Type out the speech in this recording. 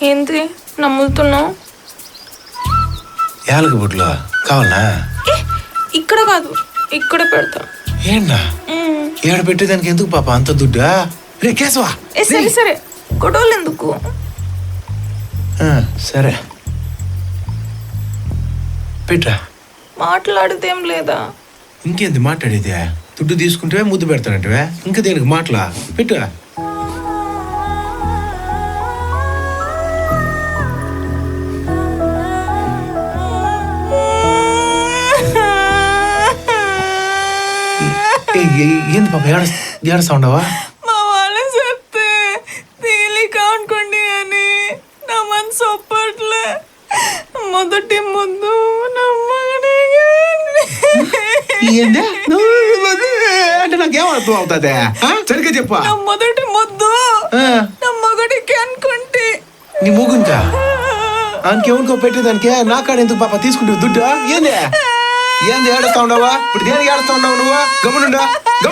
ఏంటి నమ్ముతున్నావు? యాలకి బుట్లో కావాలనా? ఇక్కడ కాదు, ఇక్కడ పెడతా. ఏంటా ఏడ పెట్టేదానికి ఎందుకు పాప అంత దుడ్డా? రే కేశవా, సరే సరే, గొడవలు ఎందుకు? సరే పెట్టా. మాట్లాడితేం లేదా? ఇంకేంది మాట్లాడేదే? దుడ్డు తీసుకుంటే ముద్దు పెడతానంటే ఇంకా దేనికి మాటలా? పెట్టా. ఏంది పాప ఏడుస్తా ఉండవా? మా వాళ్ళ చెప్తే తేలిక అనుకోండి అని నా మనసు ఒప్పట్లే. మొదటి ముద్దు అంటే నాకేమర్థం అవుతుంది? సరిగ్గా చెప్పా. నా మొదటి ముద్దు నా మొగడికి అనుకుంటే. నీ ముగ్గుంటా ఆయనకేమనుకో పెట్టేదానికి నా కాడ ఎందుకు పాప తీసుకుంటే దుడ్డు? ఏంది ఏడుస్తా ఉండవా? ఇప్పుడు దేనికి ఏడుస్తా ఉండవు నువ్వు? గమనుండా.